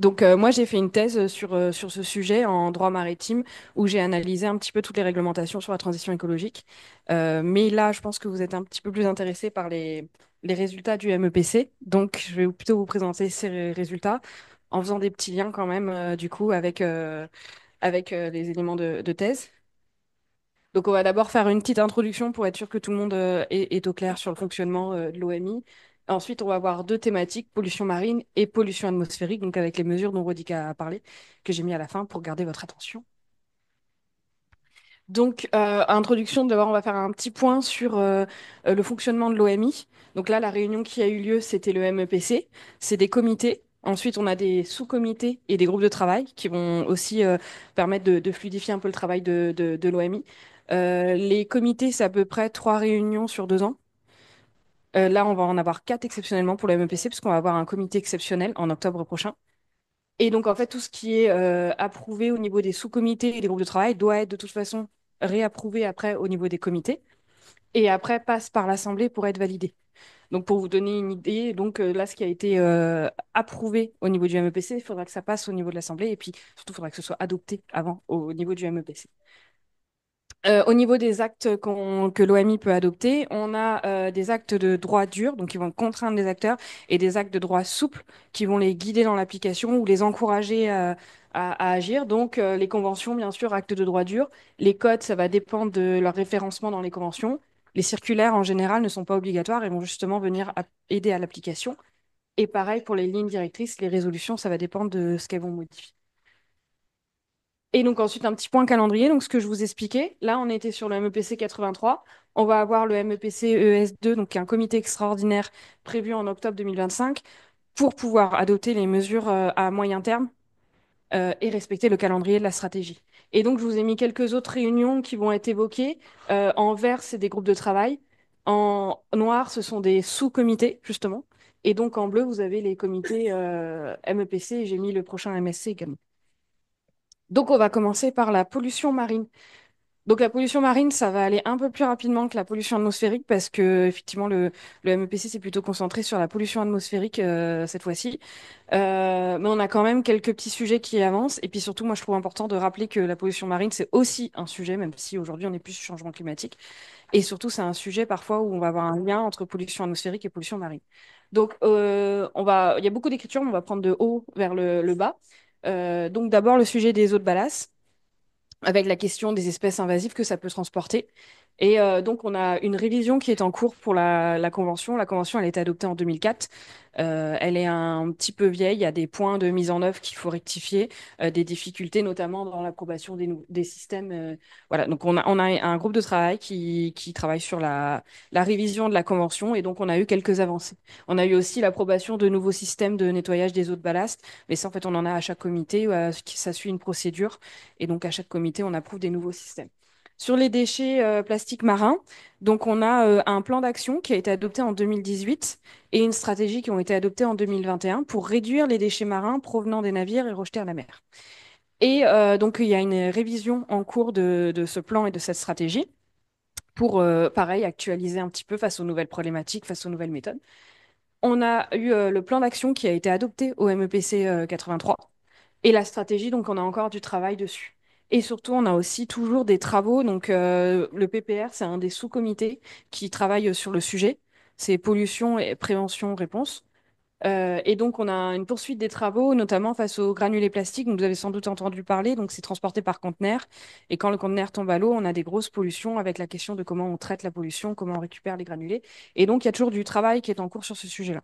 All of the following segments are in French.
Donc, moi, j'ai fait une thèse sur ce sujet en droit maritime où j'ai analysé un petit peu toutes les réglementations sur la transition écologique. Mais là, je pense que vous êtes un petit peu plus intéressé par les résultats du MEPC. Donc, je vais plutôt vous présenter ces résultats en faisant des petits liens quand même, du coup, avec les éléments de thèse. Donc, on va d'abord faire une petite introduction pour être sûr que tout le monde est au clair sur le fonctionnement de l'OMI. Ensuite, on va avoir deux thématiques, pollution marine et pollution atmosphérique, donc avec les mesures dont Rodica a parlé, que j'ai mis à la fin pour garder votre attention. Donc, introduction, d'abord, on va faire un petit point sur le fonctionnement de l'OMI. Donc là, la réunion qui a eu lieu, c'était le MEPC. C'est des comités. Ensuite, on a des sous-comités et des groupes de travail qui vont aussi permettre de fluidifier un peu le travail de l'OMI. Les comités, c'est à peu près 3 réunions sur 2 ans. Là, on va en avoir 4 exceptionnellement pour le MEPC, puisqu'on va avoir un comité exceptionnel en octobre prochain. Et donc, en fait, tout ce qui est approuvé au niveau des sous-comités et des groupes de travail doit être de toute façon réapprouvé après au niveau des comités et après passe par l'Assemblée pour être validé. Donc, pour vous donner une idée, donc là, ce qui a été approuvé au niveau du MEPC, il faudra que ça passe au niveau de l'Assemblée et puis surtout, il faudra que ce soit adopté avant au niveau du MEPC. Au niveau des actes que l'OMI peut adopter, on a des actes de droit dur, donc qui vont contraindre les acteurs, et des actes de droit souple qui vont les guider dans l'application ou les encourager à agir. Donc les conventions, bien sûr, actes de droit dur. Les codes, ça va dépendre de leur référencement dans les conventions. Les circulaires, en général, ne sont pas obligatoires et vont justement venir aider à l'application. Et pareil pour les lignes directrices, les résolutions, ça va dépendre de ce qu'elles vont modifier. Et donc ensuite, un petit point calendrier. Donc ce que je vous expliquais, là, on était sur le MEPC 83. On va avoir le MEPC ES2, donc qui est un comité extraordinaire prévu en octobre 2025 pour pouvoir adopter les mesures à moyen terme et respecter le calendrier de la stratégie. Et donc, je vous ai mis quelques autres réunions qui vont être évoquées. En vert, c'est des groupes de travail. En noir, ce sont des sous-comités, justement. Et donc, en bleu, vous avez les comités MEPC et j'ai mis le prochain MSC également. Donc, on va commencer par la pollution marine. Donc la pollution marine, ça va aller un peu plus rapidement que la pollution atmosphérique parce que effectivement le MEPC s'est plutôt concentré sur la pollution atmosphérique cette fois-ci. Mais on a quand même quelques petits sujets qui avancent. Et puis surtout, moi je trouve important de rappeler que la pollution marine, c'est aussi un sujet, même si aujourd'hui on est plus sur changement climatique. Et surtout, c'est un sujet parfois où on va avoir un lien entre pollution atmosphérique et pollution marine. Donc il y a beaucoup d'écritures, mais on va prendre de haut vers le bas. Donc d'abord le sujet des eaux de ballast avec la question des espèces invasives que ça peut transporter. Et donc, on a une révision qui est en cours pour la convention. La convention, elle a été adoptée en 2004. Elle est un petit peu vieille. Il y a des points de mise en œuvre qu'il faut rectifier, des difficultés notamment dans l'approbation des systèmes. Voilà, donc on a un groupe de travail qui travaille sur la révision de la convention et donc on a eu quelques avancées. On a eu aussi l'approbation de nouveaux systèmes de nettoyage des eaux de ballast, mais ça, en fait, on en a à chaque comité. Ça suit une procédure. Et donc, à chaque comité, on approuve des nouveaux systèmes. Sur les déchets plastiques marins, donc on a un plan d'action qui a été adopté en 2018 et une stratégie qui ont été adoptées en 2021 pour réduire les déchets marins provenant des navires et rejetés à la mer. Et donc, il y a une révision en cours de ce plan et de cette stratégie pour, pareil, actualiser un petit peu face aux nouvelles problématiques, face aux nouvelles méthodes. On a eu le plan d'action qui a été adopté au MEPC 83 et la stratégie, donc on a encore du travail dessus. Et surtout, on a aussi toujours des travaux. Donc le PPR, c'est un des sous-comités qui travaille sur le sujet. C'est pollution et prévention réponse. Et donc, on a une poursuite des travaux, notamment face aux granulés plastiques. Donc, vous avez sans doute entendu parler. Donc, c'est transporté par conteneur. Et quand le conteneur tombe à l'eau, on a des grosses pollutions avec la question de comment on traite la pollution, comment on récupère les granulés. Et donc, il y a toujours du travail qui est en cours sur ce sujet-là.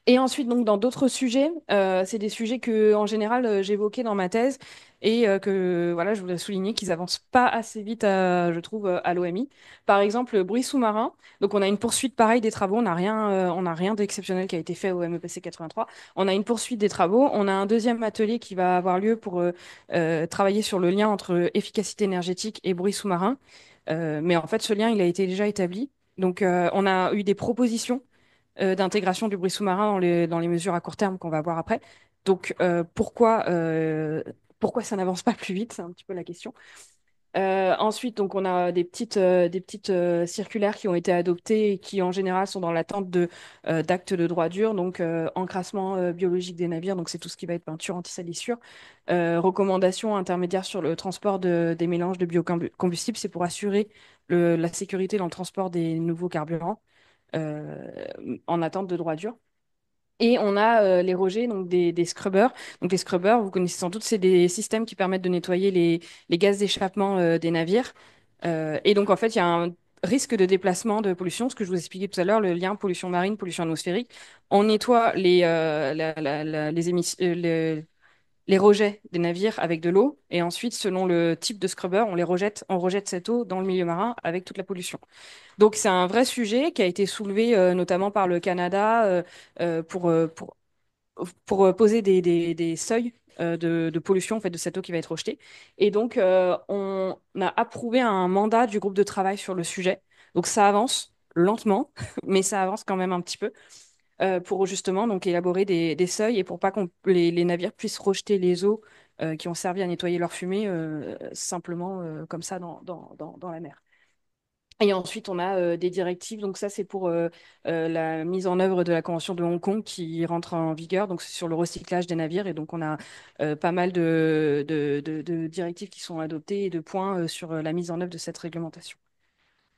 Et ensuite, donc, dans d'autres sujets, c'est des sujets que, en général, j'évoquais dans ma thèse et que, voilà, je voudrais souligner qu'ils avancent pas assez vite, je trouve, à l'OMI. Par exemple, le bruit sous-marin. Donc, on a une poursuite pareille des travaux. On n'a rien d'exceptionnel qui a été fait au MEPC 83. On a une poursuite des travaux. On a un deuxième atelier qui va avoir lieu pour travailler sur le lien entre efficacité énergétique et bruit sous-marin. Mais en fait, ce lien, il a été déjà établi. Donc, on a eu des propositions d'intégration du bruit sous-marin dans les mesures à court terme qu'on va voir après. Donc, pourquoi ça n'avance pas plus vite? C'est un petit peu la question. Ensuite, donc, on a des petites circulaires qui ont été adoptées et qui, en général, sont dans l'attente d'actes de droit dur. Donc, encrassement biologique des navires, donc c'est tout ce qui va être peinture anti-salissure. Recommandations intermédiaires sur le transport des mélanges de biocombustibles, c'est pour assurer la sécurité dans le transport des nouveaux carburants euh, en attente de droit dur. Et on a les rejets, donc des scrubbers. Donc les scrubbers, vous connaissez sans doute, c'est des systèmes qui permettent de nettoyer les gaz d'échappement des navires. Et donc en fait, il y a un risque de déplacement de pollution, ce que je vous expliquais tout à l'heure, le lien pollution marine, pollution atmosphérique. On nettoie les rejets des navires avec de l'eau, et ensuite, selon le type de scrubber, on rejette cette eau dans le milieu marin avec toute la pollution. Donc c'est un vrai sujet qui a été soulevé notamment par le Canada pour poser des seuils de pollution en fait, de cette eau qui va être rejetée. Et donc, on a approuvé un mandat du groupe de travail sur le sujet. Donc, ça avance lentement, mais ça avance quand même un petit peu pour justement donc, élaborer des seuils et pour pas que les navires puissent rejeter les eaux qui ont servi à nettoyer leur fumée simplement comme ça dans la mer. Et ensuite, on a des directives. Donc ça, c'est pour la mise en œuvre de la Convention de Hong Kong qui rentre en vigueur. Donc c'est sur le recyclage des navires. Et donc on a pas mal de directives qui sont adoptées et de points sur la mise en œuvre de cette réglementation.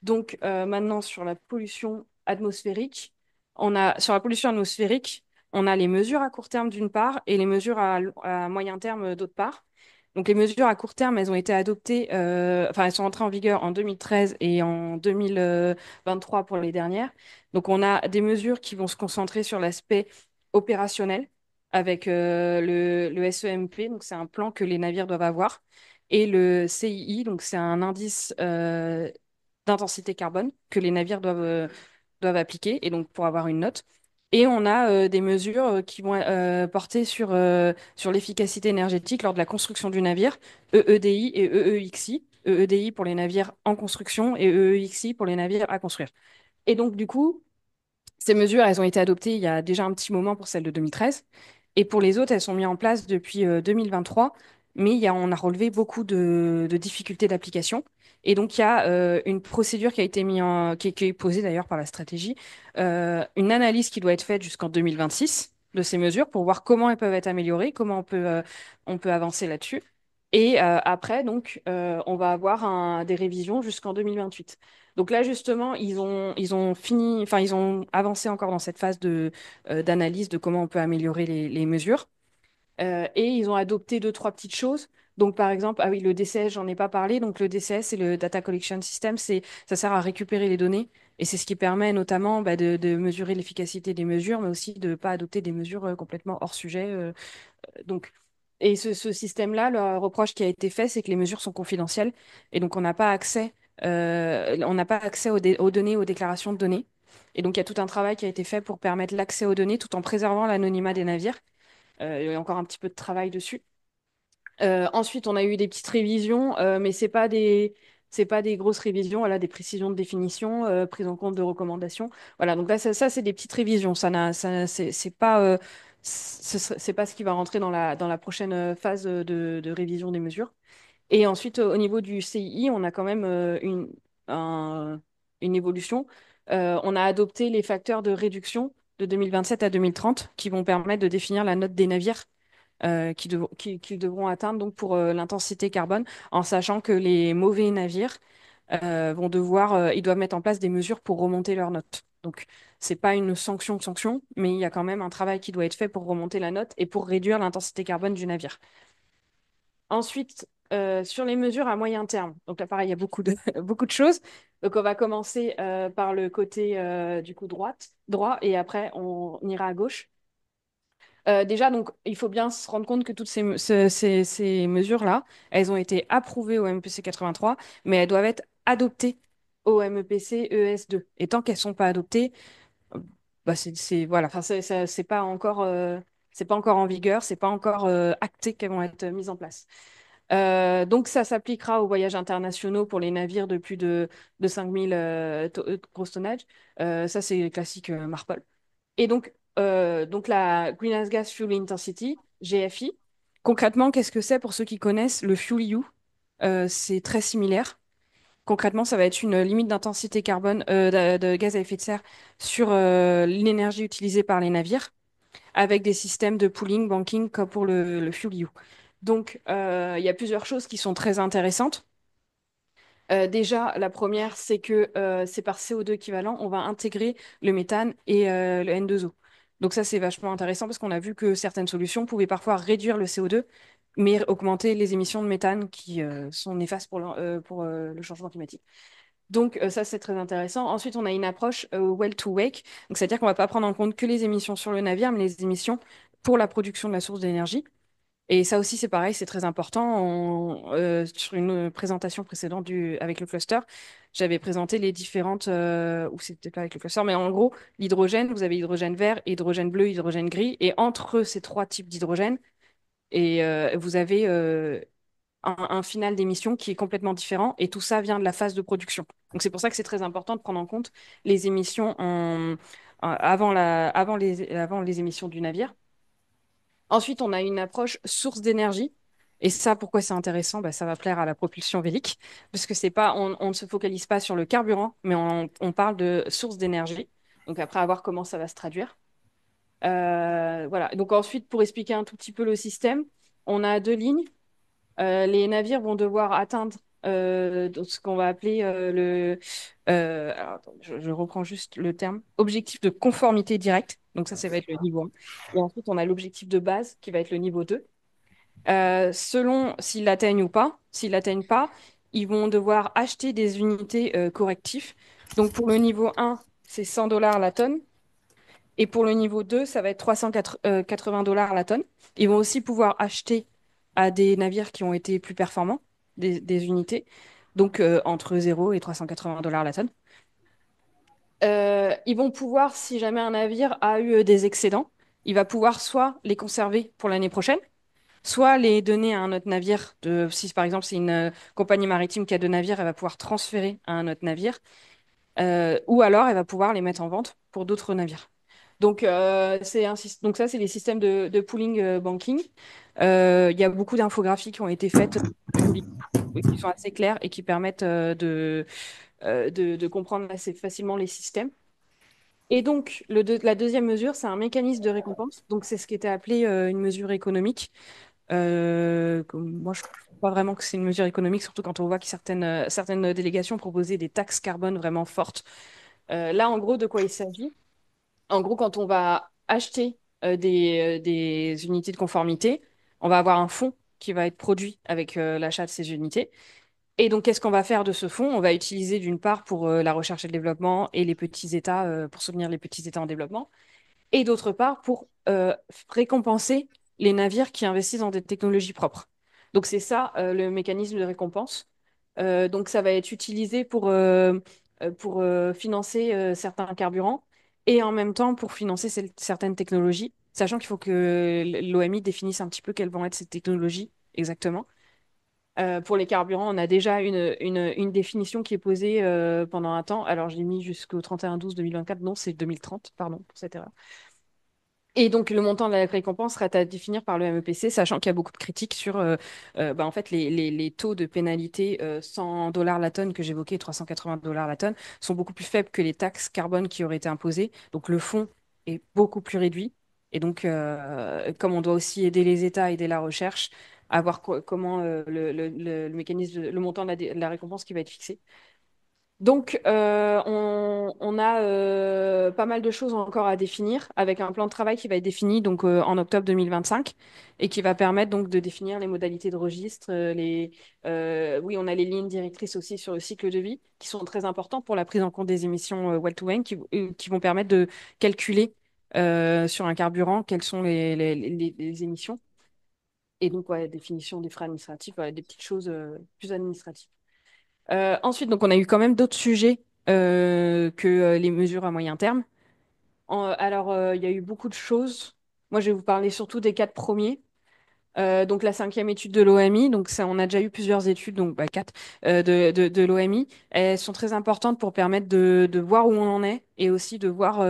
Donc maintenant, sur la pollution atmosphérique, sur la pollution atmosphérique, on a les mesures à court terme d'une part et les mesures à moyen terme d'autre part. Donc les mesures à court terme, elles ont été adoptées, enfin elles sont entrées en vigueur en 2013 et en 2023 pour les dernières. Donc on a des mesures qui vont se concentrer sur l'aspect opérationnel avec le SEMP, donc c'est un plan que les navires doivent avoir, et le CII, donc c'est un indice d'intensité carbone que les navires doivent appliquer, et donc pour avoir une note. Et on a des mesures qui vont porter sur l'efficacité énergétique lors de la construction du navire, EEDI et EEXI. EEDI pour les navires en construction et EEXI pour les navires à construire. Et donc, du coup, ces mesures, elles ont été adoptées il y a déjà un petit moment pour celle de 2013. Et pour les autres, elles sont mises en place depuis 2023. Mais on a relevé beaucoup de difficultés d'application. Et donc, il y a une procédure qui a été qui est posée d'ailleurs par la stratégie, une analyse qui doit être faite jusqu'en 2026 de ces mesures pour voir comment elles peuvent être améliorées, comment on peut avancer là-dessus. Et après, donc, on va avoir des révisions jusqu'en 2028. Donc là, justement, ils ont fini, enfin, ils ont avancé encore dans cette phase d'analyse de comment on peut améliorer les mesures. Et ils ont adopté deux, trois petites choses. Donc, par exemple, ah oui, le DCS, j'en ai pas parlé. Donc, le DCS, c'est le Data Collection System. Ça sert à récupérer les données. Et c'est ce qui permet notamment de mesurer l'efficacité des mesures, mais aussi de ne pas adopter des mesures complètement hors sujet. Donc, et ce système-là, le reproche qui a été fait, c'est que les mesures sont confidentielles et donc on n'a pas accès aux données, aux déclarations de données. Et donc, il y a tout un travail qui a été fait pour permettre l'accès aux données tout en préservant l'anonymat des navires. Il y a encore un petit peu de travail dessus. Ensuite, on a eu des petites révisions, mais c'est pas des grosses révisions, voilà, des précisions de définition, prise en compte de recommandations. Voilà, donc là, ça, c'est des petites révisions. C'est pas ce qui va rentrer dans la prochaine phase de révision des mesures. Et ensuite, au niveau du CII, on a quand même une évolution. On a adopté les facteurs de réduction de 2027 à 2030 qui vont permettre de définir la note des navires qu'ils devront atteindre donc pour l'intensité carbone, en sachant que les mauvais navires ils doivent mettre en place des mesures pour remonter leur note. Donc, c'est pas une sanction, mais il y a quand même un travail qui doit être fait pour remonter la note et pour réduire l'intensité carbone du navire. Ensuite, sur les mesures à moyen terme, donc là, pareil, il y a beaucoup de, beaucoup de choses. Donc, on va commencer par le côté du coup droit, et après, on ira à gauche. Déjà, donc, il faut bien se rendre compte que toutes ces mesures-là, elles ont été approuvées au MEPC 83, mais elles doivent être adoptées au MEPC ES2. Et tant qu'elles ne sont pas adoptées, bah voilà, enfin, c'est pas encore en vigueur, c'est pas encore acté qu'elles vont être mises en place. Donc, ça s'appliquera aux voyages internationaux pour les navires de plus de 5000 gross tonnage. Ça, c'est classique Marpol. Et donc la Greenhouse Gas Fuel Intensity, GFI, concrètement, qu'est-ce que c'est pour ceux qui connaissent le Fuel EU? c'est très similaire. Concrètement, ça va être une limite d'intensité carbone de gaz à effet de serre sur l'énergie utilisée par les navires, avec des systèmes de pooling, banking, comme pour le FuelEU. Donc, il y a plusieurs choses qui sont très intéressantes. Déjà, la première, c'est que c'est par CO2 équivalent, on va intégrer le méthane et le N2O. Donc ça, c'est vachement intéressant parce qu'on a vu que certaines solutions pouvaient parfois réduire le CO2, mais augmenter les émissions de méthane qui sont néfastes pour le changement climatique. Donc ça, c'est très intéressant. Ensuite, on a une approche well to wake. Donc c'est-à-dire qu'on ne va pas prendre en compte que les émissions sur le navire, mais les émissions pour la production de la source d'énergie. Et ça aussi, c'est pareil, c'est très important. Sur une présentation précédente avec le cluster, j'avais présenté les différentes, ou c'était pas avec le cluster, mais en gros, l'hydrogène, vous avez hydrogène vert, hydrogène bleu, hydrogène gris, et entre ces trois types d'hydrogène, vous avez un final d'émission qui est complètement différent, et tout ça vient de la phase de production. Donc c'est pour ça que c'est très important de prendre en compte les émissions avant les émissions du navire. Ensuite, on a une approche source d'énergie. Et ça, pourquoi c'est intéressant? Bah, ça va plaire à la propulsion vélique, parce que c'est pas, on ne se focalise pas sur le carburant, mais on parle de source d'énergie. Donc après, à voir comment ça va se traduire. Voilà. Donc ensuite, pour expliquer un tout petit peu le système, on a deux lignes. Les navires vont devoir atteindre donc ce qu'on va appeler alors, attends, je reprends juste le terme, objectif de conformité directe. Donc ça va être le niveau 1. Et ensuite, on a l'objectif de base qui va être le niveau 2. Selon s'ils l'atteignent ou pas, s'ils l'atteignent pas, ils vont devoir acheter des unités correctives. Donc pour le niveau 1, c'est 100 dollars la tonne. Et pour le niveau 2, ça va être 380 dollars la tonne. Ils vont aussi pouvoir acheter à des navires qui ont été plus performants des unités, donc entre 0 et 380 dollars la tonne. Ils vont pouvoir, si jamais un navire a eu des excédents, il va pouvoir soit les conserver pour l'année prochaine, soit les donner à un autre navire. Si par exemple c'est une compagnie maritime qui a deux navires, elle va pouvoir transférer à un autre navire. Ou alors elle va pouvoir les mettre en vente pour d'autres navires. Donc, donc ça, c'est les systèmes de pooling banking. Il y a beaucoup d'infographies qui ont été faites, qui sont assez claires et qui permettent de comprendre assez facilement les systèmes. Et donc, la deuxième mesure, c'est un mécanisme de récompense. Donc, c'est ce qui était appelé une mesure économique. Moi, je ne trouve pas vraiment que c'est une mesure économique, surtout quand on voit que certaines délégations proposaient des taxes carbone vraiment fortes. Là, en gros, de quoi il s'agit? En gros, quand on va acheter des unités de conformité, on va avoir un fonds qui va être produit avec l'achat de ces unités. Et donc, qu'est-ce qu'on va faire de ce fonds? On va utiliser d'une part pour la recherche et le développement et les petits États, pour soutenir les petits États en développement, et d'autre part pour récompenser les navires qui investissent dans des technologies propres. Donc c'est ça le mécanisme de récompense. Donc ça va être utilisé pour financer certains carburants et en même temps pour financer certaines technologies, sachant qu'il faut que l'OMI définisse un petit peu quelles vont être ces technologies exactement. Pour les carburants, on a déjà une définition qui est posée pendant un temps. Alors, je l'ai mis jusqu'au 31/12/2024. Non, c'est 2030, pardon pour cette erreur. Et donc, le montant de la récompense sera à définir par le MEPC, sachant qu'il y a beaucoup de critiques sur en fait, les taux de pénalité 100 dollars la tonne que j'évoquais, 380 dollars la tonne, sont beaucoup plus faibles que les taxes carbone qui auraient été imposées. Donc, le fonds est beaucoup plus réduit. Et donc, comme on doit aussi aider les États, aider la recherche, à voir comment le mécanisme, le montant de la récompense qui va être fixé. Donc, on a pas mal de choses encore à définir avec un plan de travail qui va être défini donc, en octobre 2025 et qui va permettre donc de définir les modalités de registre. Oui, on a les lignes directrices aussi sur le cycle de vie qui sont très importantes pour la prise en compte des émissions well-to-wake qui vont permettre de calculer sur un carburant quelles sont les émissions. Et donc, ouais, définition des frais administratifs, voilà, des petites choses plus administratives. Ensuite, donc, on a eu quand même d'autres sujets que les mesures à moyen terme. Alors, il y a eu beaucoup de choses. Moi, je vais vous parler surtout des quatre premiers. Donc, la cinquième étude de l'OMI, donc ça, on a déjà eu plusieurs études, donc bah, quatre de l'OMI. Elles sont très importantes pour permettre de voir où on en est et aussi de voir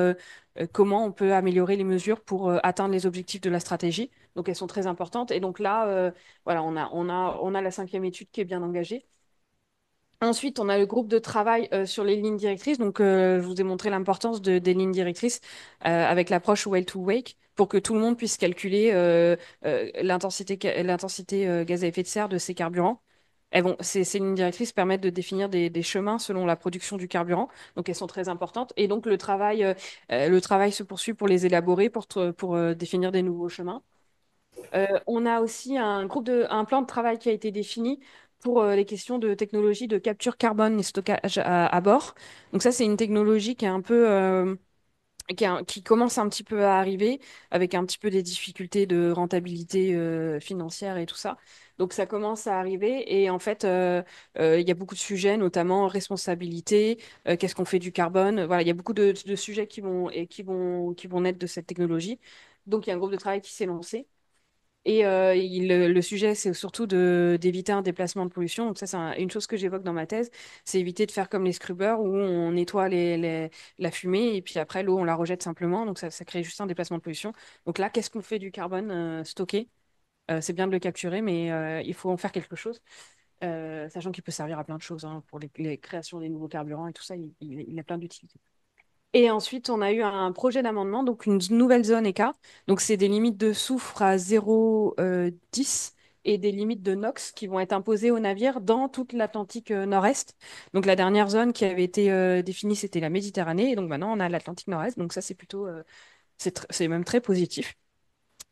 comment on peut améliorer les mesures pour atteindre les objectifs de la stratégie. Donc elles sont très importantes. Et donc là, voilà, on a la cinquième étude qui est bien engagée. Ensuite, on a le groupe de travail sur les lignes directrices. Donc, je vous ai montré l'importance des lignes directrices avec l'approche well to wake pour que tout le monde puisse calculer l'intensité gaz à effet de serre de ces carburants. Ces lignes directrices permettent de définir des chemins selon la production du carburant. Donc, elles sont très importantes. Et donc, le travail se poursuit pour les élaborer, pour définir des nouveaux chemins. On a aussi un plan de travail qui a été défini pour les questions de technologie de capture carbone et stockage à bord. Donc ça, c'est une technologie qui est un peu, qui commence un petit peu à arriver avec un petit peu des difficultés de rentabilité financière et tout ça. Donc ça commence à arriver et en fait, il y a beaucoup de sujets, notamment responsabilité, qu'est-ce qu'on fait du carbone. Voilà, il y a beaucoup de sujets qui vont naître de cette technologie. Donc il y a un groupe de travail qui s'est lancé. Et le sujet, c'est surtout d'éviter un déplacement de pollution. Donc ça, c'est une chose que j'évoque dans ma thèse, c'est éviter de faire comme les scrubbers où on nettoie la fumée et puis après l'eau, on la rejette simplement. Donc ça crée juste un déplacement de pollution. Donc là, qu'est-ce qu'on fait du carbone stocké? C'est bien de le capturer, mais il faut en faire quelque chose, sachant qu'il peut servir à plein de choses hein, pour les créations des nouveaux carburants et tout ça, il a plein d'utilités. Et ensuite, on a eu un projet d'amendement, donc une nouvelle zone ECA. Donc, c'est des limites de soufre à 0,10 et des limites de NOx qui vont être imposées aux navires dans toute l'Atlantique Nord-Est. Donc, la dernière zone qui avait été définie, c'était la Méditerranée. Et donc, maintenant, on a l'Atlantique Nord-Est. Donc, ça, c'est plutôt, c'est même très positif.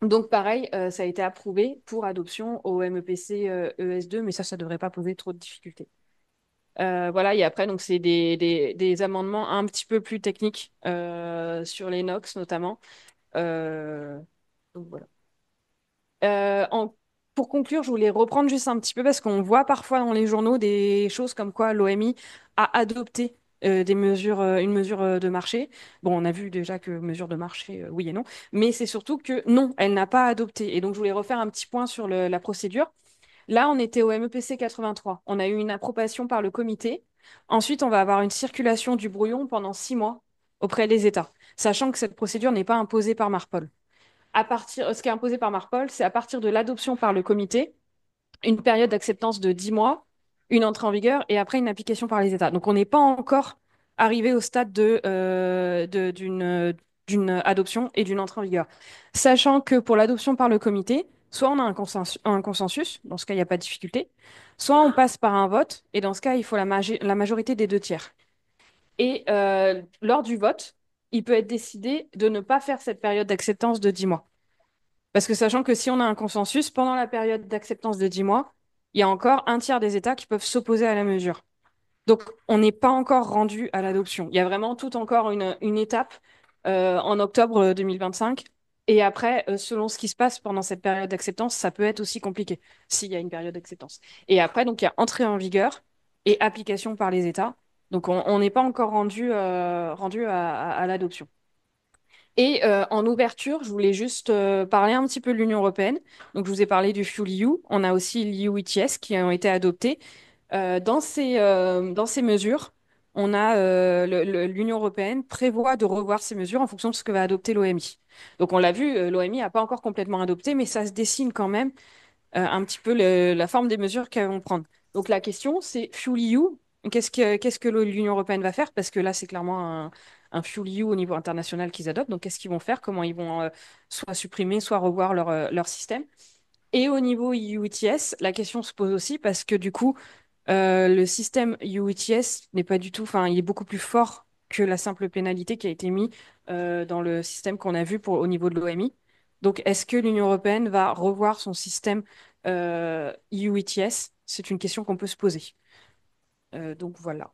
Donc, pareil, ça a été approuvé pour adoption au MEPC ES2, mais ça ne devrait pas poser trop de difficultés. Voilà, et après, donc, c'est des amendements un petit peu plus techniques sur les NOx notamment. Euh, donc, voilà. Euh, en- pour conclure, je voulais reprendre juste un petit peu parce qu'on voit parfois dans les journaux des choses comme quoi l'OMI a adopté une mesure de marché. Bon, on a vu déjà que mesure de marché, oui et non, mais c'est surtout que non, elle n'a pas adopté. Et donc, je voulais refaire un petit point sur la procédure. Là, on était au MEPC 83. On a eu une approbation par le comité. Ensuite, on va avoir une circulation du brouillon pendant 6 mois auprès des États, sachant que cette procédure n'est pas imposée par Marpol. Ce qui est imposé par Marpol, c'est à partir de l'adoption par le comité, une période d'acceptance de 10 mois, une entrée en vigueur et après une application par les États. Donc, on n'est pas encore arrivé au stade d'une adoption et d'une entrée en vigueur. Sachant que pour l'adoption par le comité, soit on a un consensus, dans ce cas, il n'y a pas de difficulté, soit on passe par un vote, et dans ce cas, il faut la majorité des 2 tiers. Et lors du vote, il peut être décidé de ne pas faire cette période d'acceptance de 10 mois. Parce que sachant que si on a un consensus, pendant la période d'acceptance de 10 mois, il y a encore un tiers des États qui peuvent s'opposer à la mesure. Donc, on n'est pas encore rendu à l'adoption. Il y a vraiment tout encore une étape en octobre 2025. Et après, selon ce qui se passe pendant cette période d'acceptance, ça peut être aussi compliqué s'il y a une période d'acceptance. Et après, donc, il y a entrée en vigueur et application par les États. Donc, on n'est pas encore rendu à l'adoption. Et en ouverture, je voulais juste parler un petit peu de l'Union européenne. Donc, je vous ai parlé du FuelEU. On a aussi l'EU ETS qui ont été adoptés. Dans ces mesures, l'Union européenne prévoit de revoir ces mesures en fonction de ce que va adopter l'OMI. Donc, on l'a vu, l'OMI n'a pas encore complètement adopté, mais ça se dessine quand même un petit peu la forme des mesures qu'elles vont prendre. Donc la question, c'est FuelEU. Qu'est-ce que l'Union européenne va faire? Parce que là, c'est clairement un FuelEU au niveau international qu'ils adoptent. Donc qu'est-ce qu'ils vont faire? Comment ils vont soit supprimer, soit revoir leur système? Et au niveau EU ETS, la question se pose aussi parce que du coup, le système EU ETS n'est pas du tout, enfin, il est beaucoup plus fort que la simple pénalité qui a été mise dans le système qu'on a vu au niveau de l'OMI. Donc, est-ce que l'Union européenne va revoir son système EU ETS? C'est une question qu'on peut se poser. Donc, voilà.